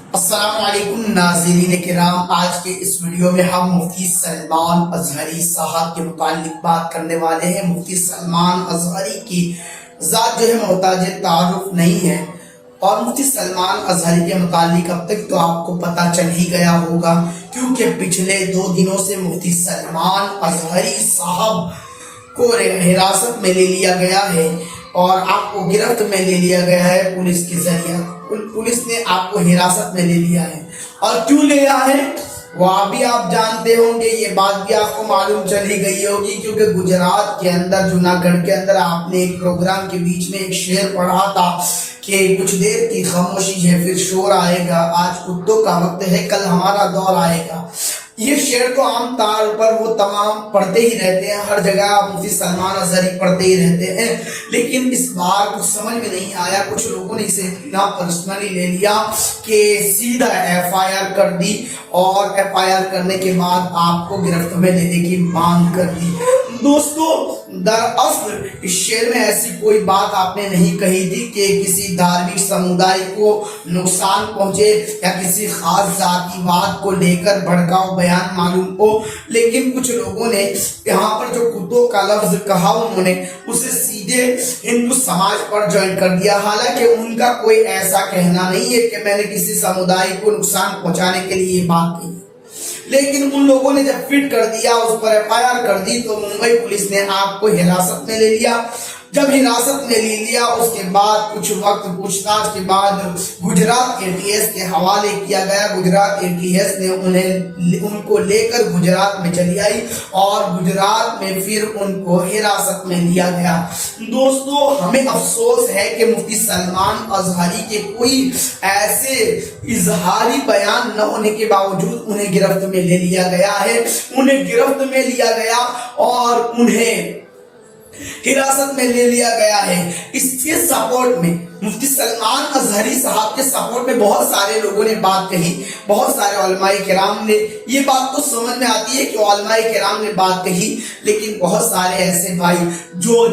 السلام علیکم ناظرین کرام، آج کے اس ویڈیو میں ہم مفتی سلمان اظہری صاحب کے متعلق بات کرنے والے ہیں۔ مفتی سلمان اظہری کی ذات جو ہے محتاج تعارف نہیں ہے، اور مفتی سلمان اظہری کے متعلق اب تک تو آپ کو پتہ چل ہی گیا ہوگا، کیونکہ پچھلے 2 دنوں سے مفتی سلمان اظہری صاحب کو حراست میں لے لیا گیا ہے اور آپ کو گرفت میں لے لیا گیا ہے پولیس کے ذریعہ۔ پولیس نے آپ کو حراست میں لے لیا ہے، اور کیوں لیا ہے وہ بھی آپ جانتے ہوں گے، یہ بات بھی آپ کو معلوم چل ہی گئی ہوگی، کیونکہ گجرات کے اندر، جوناگڑھ کے اندر آپ نے ایک پروگرام کے بیچ میں ایک شعر پڑھا تھا کہ کچھ دیر کی خاموشی ہے پھر شور آئے گا، آج کتوں کا وقت ہے کل ہمارا دور آئے گا۔ یہ شعر تو عام طور پر وہ تمام پڑھتے ہی رہتے ہیں، ہر جگہ مفتی سلمان اظہری پڑھتے ہی رہتے ہیں، لیکن اس بار کچھ سمجھ میں نہیں آیا، کچھ لوگوں نے اسے اتنا پرسنلی لے لیا کہ سیدھا ایف آئی آر کر دی، اور ایف آئی آر کرنے کے بعد آپ کو گرفت میں لینے کی مانگ کر دی۔ دوستو، دراصل اس شعر میں ایسی کوئی بات آپ نے نہیں کہی تھی کہ کسی دھارمک سمودائے کو نقصان پہنچے یا کسی خاص ذاتی بات کو لے کر بھڑکاؤ بیان معلوم ہو، لیکن کچھ لوگوں نے یہاں پر جو کتوں کا لفظ کہا انہوں نے اسے سیدھے ہندو سماج پر جوائن کر دیا، حالانکہ ان کا کوئی ایسا کہنا نہیں ہے کہ میں نے کسی سمودائے کو نقصان پہنچانے کے لیے یہ بات کہی، لیکن ان لوگوں نے جب فٹ کر دیا، اس پر ایف آئی آر کر دی، تو ممبئی پولیس نے آپ کو حراست میں لے لیا۔ جب حراست میں لے لیا، اس کے بعد کچھ وقت پوچھتاچھ کے بعد گجرات اے ٹی ایس کے حوالے کیا گیا۔ گجرات اے ٹی ایس نے ان کو لے کر گجرات میں چلی آئی، اور گجرات میں پھر ان کو حراست میں لیا گیا۔ دوستو، ہمیں افسوس ہے کہ مفتی سلمان اظہری کے کوئی ایسے اظہاری بیان نہ ہونے کے باوجود انہیں گرفت میں لے لیا گیا ہے، انہیں گرفت میں لیا گیا اور انہیں حراست میں لے لیا گیا ہے۔ اس کے سپورٹ میں، مفتی سلمان اظہری صاحب کے سپورٹ میں بہت سارے لوگوں نے بات کہی، بہت سارے علماء کرام نے، یہ بات تو سمجھ میں آتی ہے کہ علماء کرام نے بات کہی، لیکن بہت سارے ایسے بھائی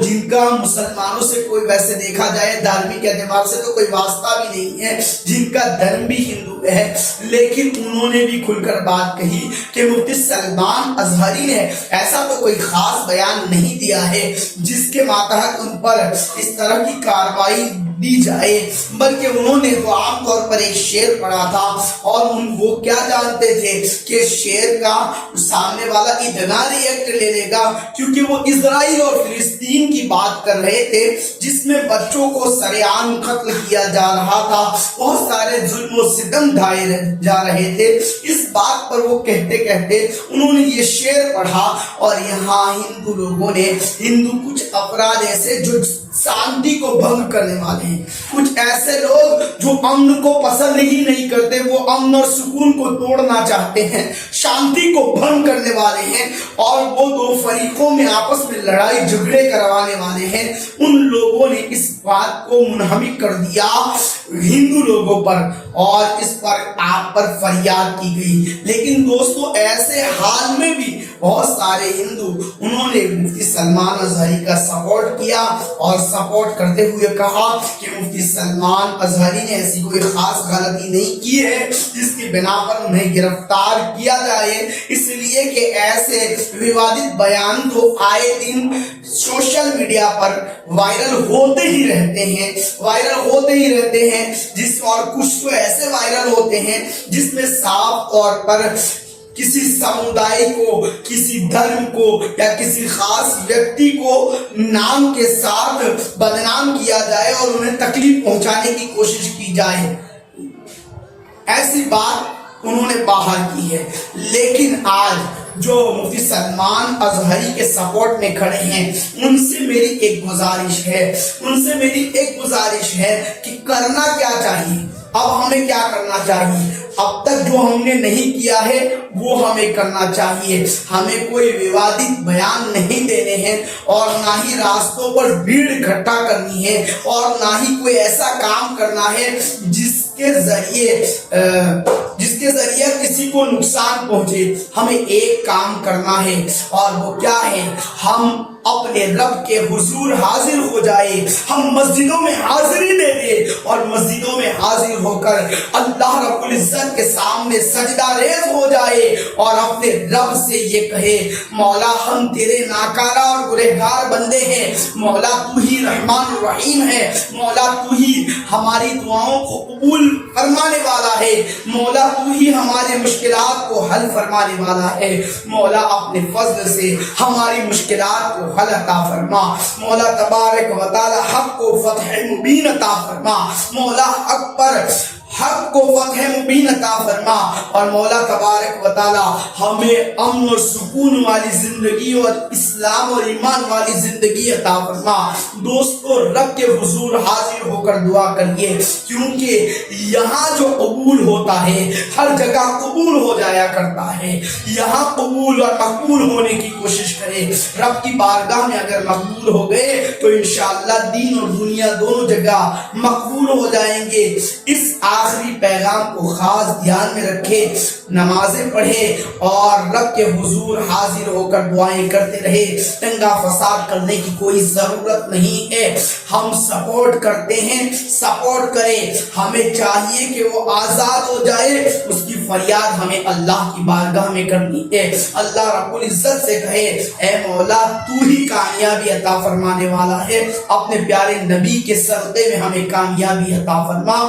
جن کا مسلمانوں سے کوئی ویسے دیکھا جائے دھارمک اعتبار سے تو کوئی واسطہ بھی نہیں ہے، جن کا دھرم بھی ہندو ہے، لیکن انہوں نے بھی کھل کر بات کہی کہ مفتی سلمان اظہری نے ایسا تو کوئی خاص بیان نہیں دیا ہے جس کے ماتحت ان پر اس طرح کی کارروائی دی جائے، بلکہ انہوں نے تو عام طور پر ایک شعر پڑھا تھا، اور وہ کیا جانتے تھے کہ شعر کا سامنے والا اتنا ریئیکٹ لے لے گا، کیونکہ وہ اسرائیل اور فلسطین کی بات کر رہے تھے جس میں بچوں کو سرعام قتل کیا جا رہا تھا، بہت سارے ظلم و ستم ڈھائے جا رہے تھے۔ اس بات پر وہ کہتے کہتے انہوں نے یہ شعر پڑھا، اور یہاں ہندو لوگوں نے، کچھ افراد ایسے جو شانتی کو بھنگ کرنے والے ہیں، کچھ ایسے لوگ جو امن کو پسند ہی نہیں کرتے، وہ امن اور سکون کو توڑنا چاہتے ہیں، شانتی کو بھنگ کرنے والے ہیں، اور وہ 2 فریقوں میں آپس میں لڑائی جھگڑے کروانے والے ہیں، ان لوگوں نے اس بات کو منہمک کر دیا ہندو لوگوں پر، اور اس پر آپ پر فریاد کی گئی۔ لیکن دوستو، ایسے حال میں بھی بہت سارے ہندو انہوں نے مفتی سلمان اظہری کا سپورٹ کیا، اور سپورٹ کرتے ہوئے کہا کہ مفتی سلمان اظہری نے ایسی کوئی خاص غلطی نہیں کی ہے جس کی بنا پر انہیں گرفتار کیا جائے، اس لیے کہ ایسے ووادت بیان تو آئے دن سوشل میڈیا پر وائرل ہوتے ہی رہتے ہیں، اور کچھ تو ایسے وائرل ہوتے ہیں جس میں صاف طور پر کسی سمودائے کو، کسی دھرم کو یا کسی خاص ویکتی کو نام کے ساتھ بدنام کیا جائے اور انہیں تکلیف پہنچانے کی کوشش کی جائے، ایسی بات انہوں نے باہر کی ہے۔ لیکن آج جو مفتی سلمان اظہری کے سپورٹ میں کھڑے ہیں، ان سے میری ایک گزارش ہے کہ کرنا کیا چاہیے، اب ہمیں کیا کرنا چاہیے، اب تک جو ہم نے نہیں کیا ہے وہ ہمیں کرنا چاہیے۔ ہمیں کوئی ووادت بیان نہیں دینے ہیں، اور نہ ہی راستوں پر بھیڑ اکٹھا کرنی ہے، اور نہ ہی کوئی ایسا کام کرنا ہے جس کے ذریعے کسی کو نقصان پہنچے۔ ہمیں ایک کام کرنا ہے، اور وہ کیا ہے، ہم اپنے رب کے حضور حاضر ہو جائے، ہم مسجدوں میں حاضری دے دے اور مسجدوں میں حاضر ہو کر اللہ رب العزت کے سامنے سجدہ ریز ہو جائے اور اپنے رب سے یہ کہے مولا ہم تیرے ناکارہ اور گنہگار بندے ہیں، مولا تو ہی رحمان الرحیم ہے، مولا تو ہی ہماری دعاؤں کو قبول فرمانے والا ہے، مولا تو ہی ہمارے مشکلات کو حل فرمانے والا ہے، مولا اپنے فضل سے ہماری مشکلات کو حل عطا فرما، مولا تبارک و تعالی حق کو فتح مبین عطا فرما، مولا حق کو فتح مبین عطا فرما، اور مولا تبارک و تعالی ہمیں امن اور سکون والی زندگی اور اسلام اور ایمان والی زندگی عطا فرما۔ دوستو رب کے حضور حاضر ہو کر دعا کریے، کیونکہ یہاں جو قبول ہوتا ہے ہر جگہ قبول ہو جایا کرتا ہے، یہاں قبول اور مقبول ہونے کی کوشش کرے، رب کی بارگاہ میں اگر مقبول ہو گئے تو انشاءاللہ دین اور دنیا دونوں جگہ مقبول ہو جائیں گے۔ اس آخری پیغام کو خاص دھیان میں رکھے، نمازیں پڑھے اور رب کے حضور حاضر ہو کر دعائیں کرتے رہے، دنگا فساد کرنے کی کوئی ضرورت نہیں ہے، ہم سپورٹ کرتے ہیں، سپورٹ کریں، ہمیں چاہیے کہ وہ آزاد ہو جائے، اس کی فریاد ہمیں اللہ کی بارگاہ میں کرنی ہے، اللہ رب العزت سے کہے اے مولا تو ہی کامیابی عطا فرمانے والا ہے، اپنے پیارے نبی کے صدقے میں ہمیں کامیابی عطا فرما۔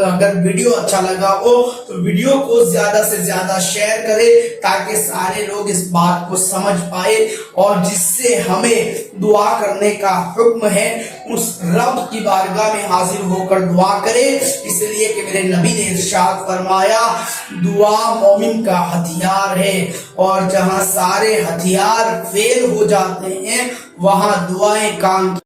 اگر ویڈیو اچھا لگا ہو تو ویڈیو کو زیادہ سے زیادہ شیئر کرے تاکہ سارے لوگ اس بات کو سمجھ پائے، اور جس سے ہمیں دعا کرنے کا حکم ہے اس رب کی بارگاہ میں حاضر ہو کر دعا کرے، اس لیے کہ میرے نبی نے ارشاد فرمایا دعا مومن کا ہتھیار ہے، اور جہاں سارے ہتھیار فیل ہو جاتے ہیں وہاں دعائیں کام